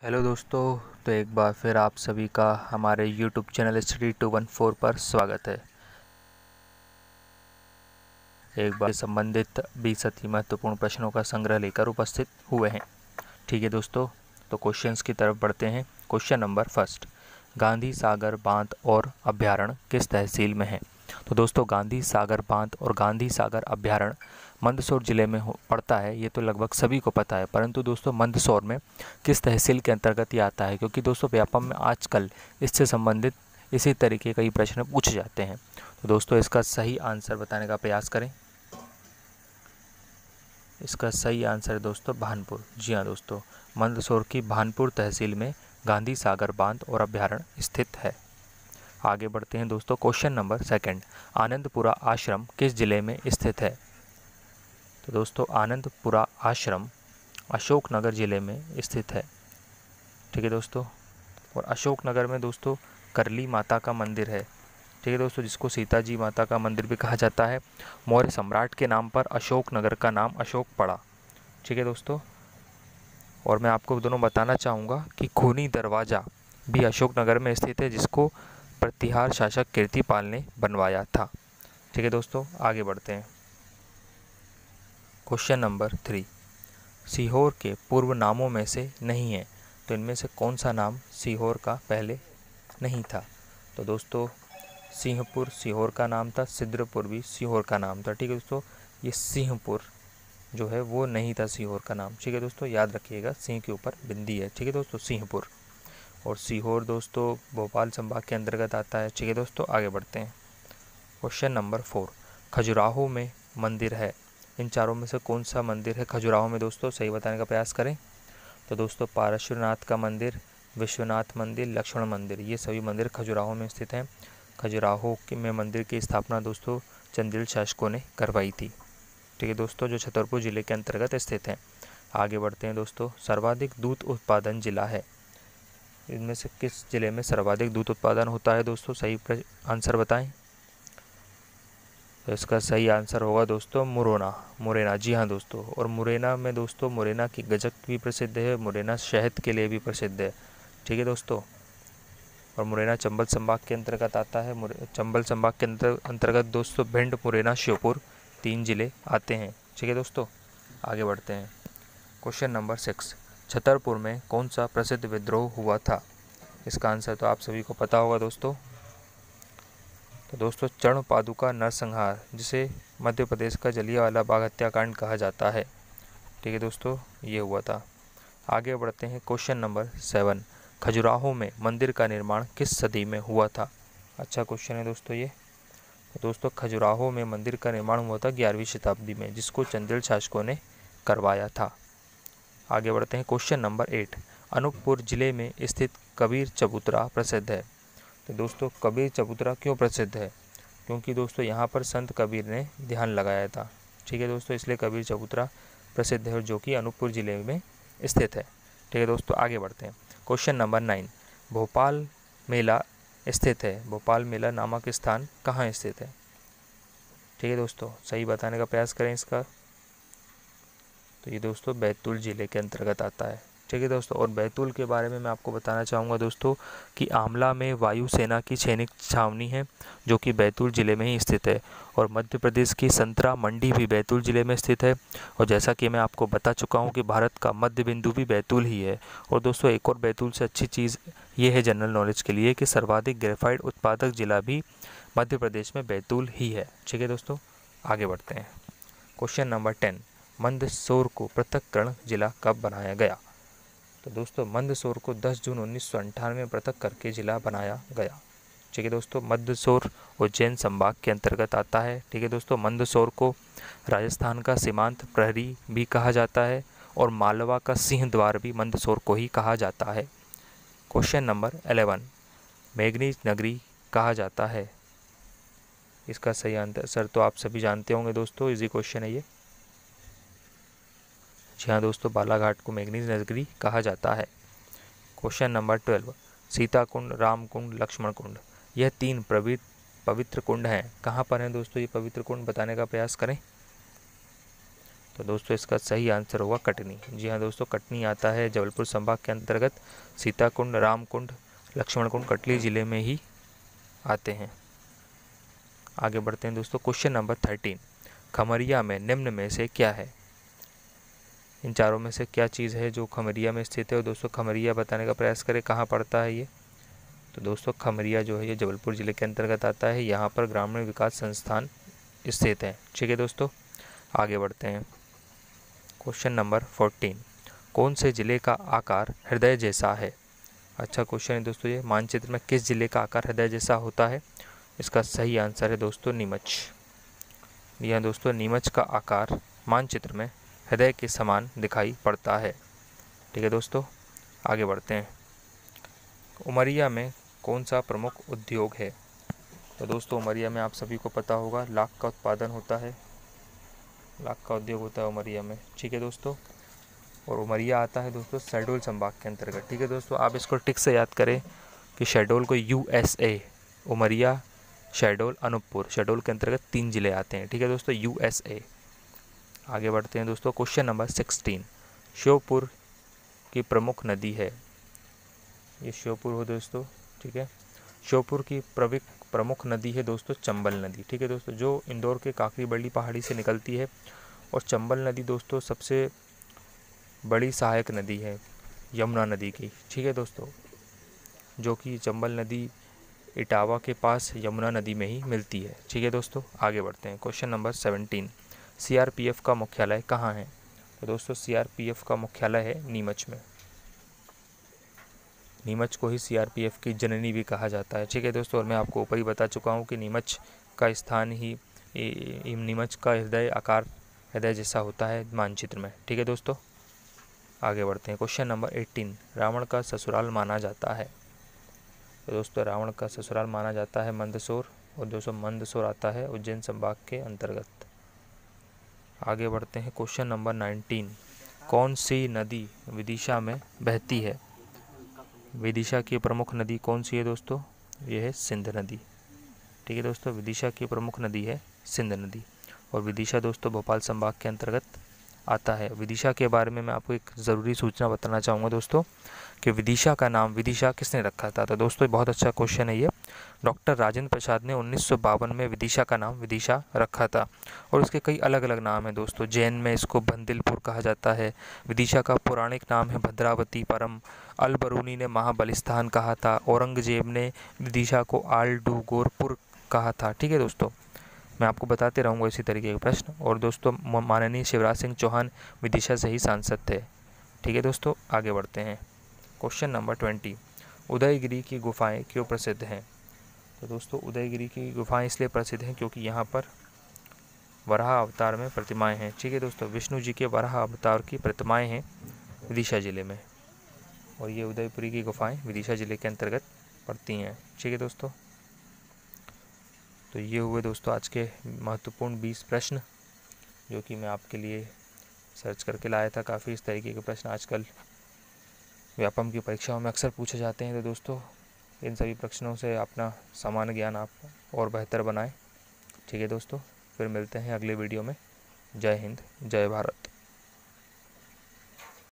Hello दोस्तों, तो एक बार फिर आप सभी का हमारे YouTube चैनल स्टडी 214 पर स्वागत है। एक बार संबंधित 20 अति महत्वपूर्ण प्रश्नों का संग्रह लेकर उपस्थित हुए हैं। ठीक है दोस्तों, तो क्वेश्चंस की तरफ बढ़ते हैं। Question number first, Gandhi Sagar बांध और अभ्यारण्य किस तहसील में है? तो दोस्तों, गांधी सागर बांध और गांधी सागर अभ्यारण्य मंदसौर जिले में पड़ता है। ये तो लगभग सभी को पता है, परंतु दोस्तों मंदसौर में किस तहसील के अंतर्गत ये आता है? क्योंकि दोस्तों व्यापम में आजकल इससे संबंधित इसी तरीके कई प्रश्न पूछे जाते हैं। तो दोस्तों इसका सही आंसर बताने का प्रयास करें। इसका सही आंसर है दोस्तों भानपुर। जी हाँ दोस्तों, मंदसौर की भानपुर तहसील में गांधी सागर बांध और अभ्यारण्य स्थित है। आगे बढ़ते हैं दोस्तों। क्वेश्चन नंबर सेकंड, आनंदपुरा आश्रम किस जिले में स्थित है? तो दोस्तों आनंदपुरा आश्रम अशोकनगर जिले में स्थित है। ठीक है दोस्तों, और अशोकनगर में दोस्तों करली माता का मंदिर है। ठीक है दोस्तों, जिसको सीता जी माता का मंदिर भी कहा जाता है। मौर्य सम्राट के नाम पर अशोकनगर का नाम अशोक पड़ा। ठीक है दोस्तों, और मैं आपको दोनों बताना चाहूँगा कि खूनी दरवाज़ा भी अशोकनगर में स्थित है, जिसको प्रतिहार शासक कीर्तिपाल ने बनवाया था। ठीक है दोस्तों, आगे बढ़ते हैं। क्वेश्चन नंबर 3, सीहोर के पूर्व नामों में से नहीं है, तो इनमें से कौन सा नाम सीहोर का पहले नहीं था? तो दोस्तों सिंहपुर सीहोर का नाम था, सिद्रपुर भी सीहोर का नाम था। ठीक है दोस्तों, ये सिंहपुर जो है वो नहीं था सीहोर का नाम। ठीक है दोस्तों, याद रखिएगा, सिंह के ऊपर बिंदी है। ठीक है दोस्तों, सिंहपुर। और सीहोर दोस्तों भोपाल संभाग के अंतर्गत आता है। ठीक है दोस्तों, आगे बढ़ते हैं। क्वेश्चन नंबर 4, खजुराहो में मंदिर है, इन चारों में से कौन सा मंदिर है खजुराहो में? दोस्तों सही बताने का प्रयास करें। तो दोस्तों पारशुनाथ का मंदिर, विश्वनाथ मंदिर, लक्ष्मण मंदिर, ये सभी मंदिर खजुराहो में स्थित हैं। खजुराहो में मंदिर की स्थापना दोस्तों चंदेल शासकों ने करवाई थी। ठीक है दोस्तों, जो छतरपुर जिले के अंतर्गत स्थित हैं। आगे बढ़ते हैं दोस्तों। सर्वाधिक दूध उत्पादन जिला है, इनमें से किस जिले में सर्वाधिक दूध उत्पादन होता है? दोस्तों सही आंसर बताएं। तो इसका सही आंसर होगा दोस्तों मुरैना। जी हाँ दोस्तों, और मुरैना में दोस्तों मुरैना की गजक भी प्रसिद्ध है, मुरैना शहद के लिए भी प्रसिद्ध है। ठीक है दोस्तों, और मुरैना चंबल संभाग के अंतर्गत आता है। चंबल संभाग के अंतर्गत दोस्तों भिंड, मुरैना, श्योपुर 3 जिले आते हैं। ठीक है दोस्तों, आगे बढ़ते हैं। क्वेश्चन नंबर 6, छतरपुर में कौन सा प्रसिद्ध विद्रोह हुआ था? इसका आंसर तो आप सभी को पता होगा दोस्तों। तो दोस्तों चरण पादुका नरसंहार, जिसे मध्य प्रदेश का जलियांवाला बाग हत्याकांड कहा जाता है। ठीक है दोस्तों, ये हुआ था। आगे बढ़ते हैं। क्वेश्चन नंबर 7, खजुराहो में मंदिर का निर्माण किस सदी में हुआ था? अच्छा क्वेश्चन है दोस्तों ये। तो दोस्तों खजुराहो में मंदिर का निर्माण हुआ था 11वीं शताब्दी में, जिसको चंदेल शासकों ने करवाया था। आगे बढ़ते हैं। क्वेश्चन नंबर 8, अनूपपुर जिले में स्थित कबीर चबूतरा प्रसिद्ध है। तो दोस्तों कबीर चबूतरा क्यों प्रसिद्ध है? क्योंकि दोस्तों यहाँ पर संत कबीर ने ध्यान लगाया था। ठीक है दोस्तों, इसलिए कबीर चबूतरा प्रसिद्ध है, जो कि अनूपपुर जिले में स्थित है। ठीक है दोस्तों, आगे बढ़ते हैं। क्वेश्चन नंबर 9, भोपाल मेला स्थित है, भोपाल मेला नामक स्थान कहाँ स्थित है? ठीक है दोस्तों, सही बताने का प्रयास करें इसका। तो ये दोस्तों बैतूल जिले के अंतर्गत आता है। ठीक है दोस्तों, और बैतूल के बारे में मैं आपको बताना चाहूँगा दोस्तों कि आमला में वायुसेना की सैनिक छावनी है, जो कि बैतूल जिले में ही स्थित है। और मध्य प्रदेश की संतरा मंडी भी बैतूल जिले में स्थित है। और जैसा कि मैं आपको बता चुका हूँ कि भारत का मध्य बिंदु भी बैतूल ही है। और दोस्तों एक और बैतूल से अच्छी चीज़ ये है जनरल नॉलेज के लिए कि सर्वाधिक ग्रेफाइट उत्पादक जिला भी मध्य प्रदेश में बैतूल ही है। ठीक है दोस्तों, आगे बढ़ते हैं। क्वेश्चन नंबर 10, मंदसौर को पृथक्करण जिला कब बनाया गया? तो दोस्तों मंदसौर को 10 जून 1998 में पृथक करके जिला बनाया गया। ठीक है दोस्तों, मंदसौर उज्जैन संभाग के अंतर्गत आता है। ठीक है दोस्तों, मंदसौर को राजस्थान का सीमांत प्रहरी भी कहा जाता है, और मालवा का सिंह द्वार भी मंदसौर को ही कहा जाता है। क्वेश्चन नंबर 11, मैग्नीज नगरी कहा जाता है? इसका सही आंसर तो आप सभी जानते होंगे दोस्तों, इजी क्वेश्चन है ये। जी हाँ दोस्तों, बालाघाट को मैग्नीज नगरी कहा जाता है। क्वेश्चन नंबर 12, सीता कुंड, राम कुंड, लक्ष्मण कुंड, यह 3 पवित्र कुंड हैं, कहाँ पर हैं दोस्तों ये पवित्र कुंड? बताने का प्रयास करें। तो दोस्तों इसका सही आंसर होगा कटनी। जी हाँ दोस्तों, कटनी आता है जबलपुर संभाग के अंतर्गत। सीताकुंड, रामकुंड, लक्ष्मण कुंड कटनी जिले में ही आते हैं। आगे बढ़ते हैं दोस्तों, क्वेश्चन नंबर 13, खमरिया में निम्न में से क्या है? इन चारों में से क्या चीज़ है जो खमरिया में स्थित है? और दोस्तों खमरिया बताने का प्रयास करें, कहाँ पड़ता है ये? तो दोस्तों खमरिया जो है ये जबलपुर ज़िले के अंतर्गत आता है। यहाँ पर ग्रामीण विकास संस्थान स्थित है। ठीक है दोस्तों, आगे बढ़ते हैं। क्वेश्चन नंबर 14, कौन से ज़िले का आकार हृदय जैसा है? अच्छा क्वेश्चन है दोस्तों ये। मानचित्र में किस ज़िले का आकार हृदय जैसा होता है? इसका सही आंसर है दोस्तों नीमच। यह दोस्तों नीमच का आकार मानचित्र में हृदय के समान दिखाई पड़ता है। ठीक है दोस्तों, आगे बढ़ते हैं। उमरिया में कौन सा प्रमुख उद्योग है? तो दोस्तों उमरिया में आप सभी को पता होगा लाख का उत्पादन होता है, लाख का उद्योग होता है उमरिया में। ठीक है दोस्तों, और उमरिया आता है दोस्तों शहडोल संभाग के अंतर्गत। ठीक है दोस्तों, आप इसको टिक से याद करें कि शहडोल को USA, उमरिया, शहडोल, अनूपपुर, शहडोल के अंतर्गत 3 जिले आते हैं। ठीक है दोस्तों, USA। आगे बढ़ते हैं दोस्तों, क्वेश्चन नंबर 16, श्योपुर की प्रमुख नदी है? ये श्योपुर हो दोस्तों। ठीक है, श्योपुर की प्रमुख नदी है दोस्तों चंबल नदी। ठीक है दोस्तों, जो इंदौर के काकरी बरली पहाड़ी से निकलती है। और चंबल नदी दोस्तों सबसे बड़ी सहायक नदी है यमुना नदी की। ठीक है दोस्तों, जो कि चंबल नदी इटावा के पास यमुना नदी में ही मिलती है। ठीक है दोस्तों, आगे बढ़ते हैं। क्वेश्चन नंबर 17, CRPF का मुख्यालय कहाँ है? तो दोस्तों CRPF का मुख्यालय है नीमच में। नीमच को ही CRPF की जननी भी कहा जाता है। ठीक है दोस्तों, और मैं आपको ऊपर ही बता चुका हूँ कि नीमच का स्थान ही नीमच का हृदय आकार हृदय जैसा होता है मानचित्र में। ठीक है दोस्तों, आगे बढ़ते हैं। क्वेश्चन नंबर 18, रावण का ससुराल माना जाता है? तो दोस्तों रावण का ससुराल माना जाता है मंदसौर, और दोस्तों मंदसौर आता है उज्जैन संभाग के अंतर्गत। आगे बढ़ते हैं। क्वेश्चन नंबर 19, कौन सी नदी विदिशा में बहती है? विदिशा की प्रमुख नदी कौन सी है दोस्तों? ये है सिंध नदी। ठीक है दोस्तों, विदिशा की प्रमुख नदी है सिंध नदी, और विदिशा दोस्तों भोपाल संभाग के अंतर्गत आता है। विदिशा के बारे में मैं आपको एक ज़रूरी सूचना बताना चाहूँगा दोस्तों कि विदिशा का नाम विदिशा किसने रखा था? तो दोस्तों बहुत अच्छा क्वेश्चन है ये। डॉक्टर राजेंद्र प्रसाद ने 1952 में विदिशा का नाम विदिशा रखा था, और इसके कई अलग अलग नाम हैं दोस्तों। जैन में इसको बंदिलपुर कहा जाता है। विदिशा का पौराणिक नाम है भद्रावती परम। अल बरूनी ने महाबलिस्तान कहा था। औरंगजेब ने विदिशा को आलडूगोरपुर कहा था। ठीक है दोस्तों, मैं आपको बताते रहूँगा इसी तरीके के प्रश्न। और दोस्तों माननीय शिवराज सिंह चौहान विदिशा से ही सांसद थे। ठीक है दोस्तों, आगे बढ़ते हैं। क्वेश्चन नंबर 20, उदयगिरी की गुफाएं क्यों प्रसिद्ध हैं? तो दोस्तों उदयगिरी की गुफाएं इसलिए प्रसिद्ध हैं क्योंकि यहाँ पर वराह अवतार में प्रतिमाएं हैं। ठीक है दोस्तों, विष्णु जी के वराह अवतार की प्रतिमाएं हैं विदिशा जिले में, और ये उदयपुरी की गुफाएं विदिशा जिले के अंतर्गत पड़ती हैं। ठीक है दोस्तों, तो ये हुए दोस्तों आज के महत्वपूर्ण 20 प्रश्न जो कि मैं आपके लिए सर्च करके लाया था। काफ़ी इस तरीके के प्रश्न आजकल व्यापम की परीक्षाओं में अक्सर पूछे जाते हैं। तो दोस्तों इन सभी प्रश्नों से अपना सामान्य ज्ञान आप और बेहतर बनाएं। ठीक है दोस्तों, फिर मिलते हैं अगले वीडियो में। जय हिंद, जय भारत।